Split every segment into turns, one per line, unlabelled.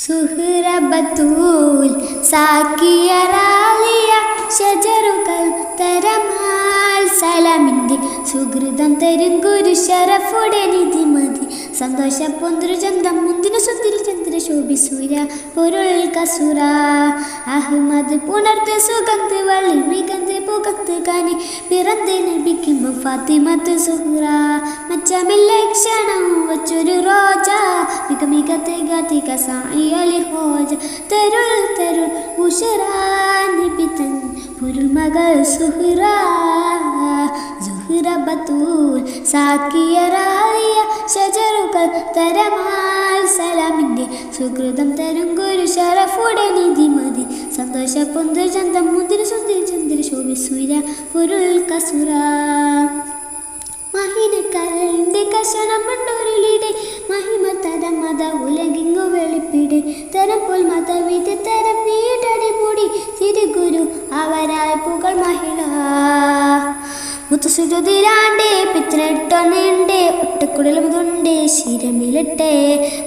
സുഹ്റ ബത്തൂൽ സാക്കിയ റാളിയ ഷജറുകൾ തരമാൽ സലാമിൻ്റെ സുഹൃതം തരും ഗുരു ഷറഫുടെ നിധി മതി സന്തോഷ പൊന്തിരു ചന്തം മുന്തിന സുന്ദരി ചന്ദ്ര ശോഭി സൂര്യ പൊരുൾ കസുര അഹമ്മദ് പുണർത്ത് സുഗന്ധ് വള്ളി മികന്ത് പുകത്ത് കാനി പിറന്ന് നബിക്കുമ്പം ഫാത്തിമത്ത് സുഹ്റ മച്ചമില്ല ക്ഷണവും വച്ചൊരു റോജ മിക മിക തിക തിക സായി ഹോജ തരുൾ തരുൾ ഉഷറ നബി തൻ പൊരുൾ മകൾ സുഹ്റ സുഹ്റ ബത്തൂൽ സാക്കിയ റാളിയ ഷജറുകൾ തരമാൽ സലാമിൻ്റെ സുഹൃതം തരും ഗുരു ഷറഫുടെ നിധി മതി സന്തോഷ പൊന്തിർ ചന്തം മുന്തിരി സുന്ദരി ചന്ദ്ര ശോഭി സൂര്യ പൊരുൾ കസുര മഹിനക്കരളിൻ്റെ കഷണം മണ്ടൂരിലിടെ മഹിമ തരം മത ഉലകിങ്ങു വെളിപ്പിടെ തരം പോൽ മതവിധ തരം നീടടി മൂടി തിരുഗുരു അവരായ പുകൾ മഹിള മുത്തുസുരുതിരാണ്ടേ പിത്തിനെട്ടൊന്നുണ്ടേ ഒട്ടക്കുടലുമുതുണ്ടേ ശിരമിലിട്ടെ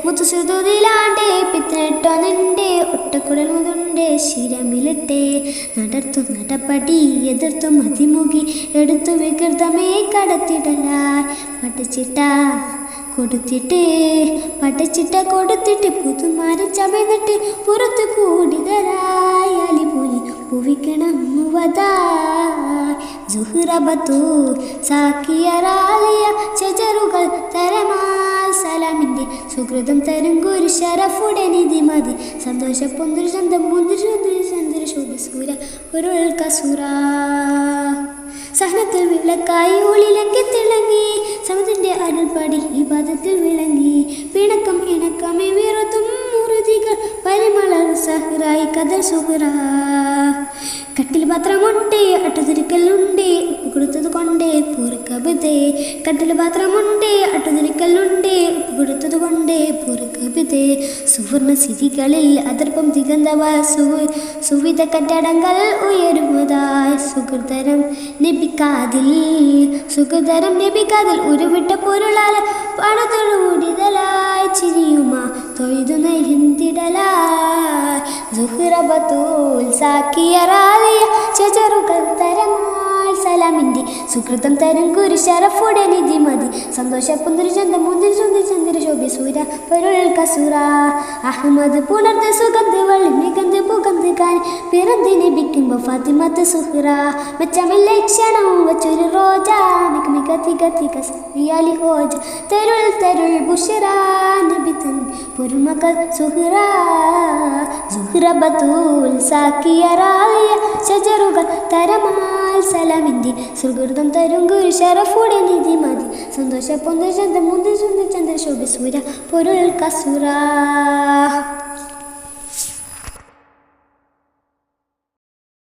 മുത്തുസുരുതിലാണ്ടേ പിത്തിനെട്ടൊന്നുണ്ടേ ഒട്ടക്കുടലുമുതുണ്ടേ ശിരമിലിട്ടെ നടർത്തു നടപടി എതിർത്തു മതിമുകി എടുത്തു വികൃതമേ കടത്തിടലായി പടച്ചിട്ട കൊടുത്തിട്ട് പുതുമാരി ചമന്നിട്ട് പുറത്തു കൂടിതരായി അലിപൊലി പുവിക്കണം സുഹ്റ ബത്തൂൽ സാക്കിയ റാളിയ ഷജറുകൾ തരമാൽ സലാമിൻ്റെ സുഹൃതം തരും ഗുരു ഷറഫുടെ നിധി മതി സന്തോഷ പൊന്തിരു ചന്തം മുന്തിരി സുന്ദരി ചന്ദ്ര ശോഭി സൂര്യ പൊരുൾ കസുര സഹനത്തിൽ വിളക്കായി ഒളിലങ്കി തിളങ്ങി സമതിൻ്റെ അരുൾപാടി ഈ പാദത്തിൽ വിളങ്ങി പിണക്കം ഇണക്കമേ വിറതും മുറുതികൾ പരിമളർ സഹ്റായി കഥ സുഹ്റ കട്ടിൽ പാത്രമുണ്ടേ അട്ടുതിരിക്കലുണ്ടേ ഉപ്പ് കൊടുത്തത് കൊണ്ടേ പൂരക്കബിതേ കട്ടിൽ പാത്രമുണ്ടേ അട്ടുതിരിക്കലുണ്ടേ ഉപ്പ് കൊടുത്തത് കൊണ്ടേ പൂരക്കബിതേ സുവർണ സിരികളിൽ അതിർപ്പം തികന്തവ സുവിധ കറ്റടങ്ങൾ ഉയരുവതായി സുഹൃതരം നബിക്കാതിൽ ഉരുവിട്ട പൊരുളാൽ പണതൊഴുകൂടിതലായി ചിരിയുമാ തൊഴുതു നഹിന്തിടലായി സുഹ്റ ബത്തൂൽ സാക്കിയ റാളിയ ഷജറുകൾ തരമാൽ സലാമിൻ്റെ സുഹൃതം തരും ഗുരു ഷറഫുടെ നിധി മതി സന്തോഷ പൊന്തിരു ചന്തം മുന്തിരി സുന്ദരി ചന്ദ്ര ശോഭി സൂര്യ പൊരുൾ കസുര അഹമ്മദ് പുണർത്ത് സുഗന്ധ് വള്ളി മികന്ത് പുകന്ത് കാനി പിറന്ന് നബിക്കുമ്പം ഫാത്തിമത്ത് സുഹ്റ മെച്ചമില്ല ക്ഷണവും വച്ചൊരു റോജ മിക മിക തിക തിക സായി ഹോജ തരുൾ തരുൾ ബുഷറ നബി തൻ പൊരുൾ മകൾ സുഹ്റ ബത്തൂൽ സാക്കിയ റാളിയ ഷജറുകൾ തരമാൽ സലാമിൻ്റെ സുഹൃതം തരും ഗുരു ഷറഫുടെ നിധി മതി സന്തോഷ പൊന്തിരു ചന്തം മുന്തിരി സുന്ദരി ചന്ദ്ര ശോഭി സൂര്യ പൊരുൾ കസുര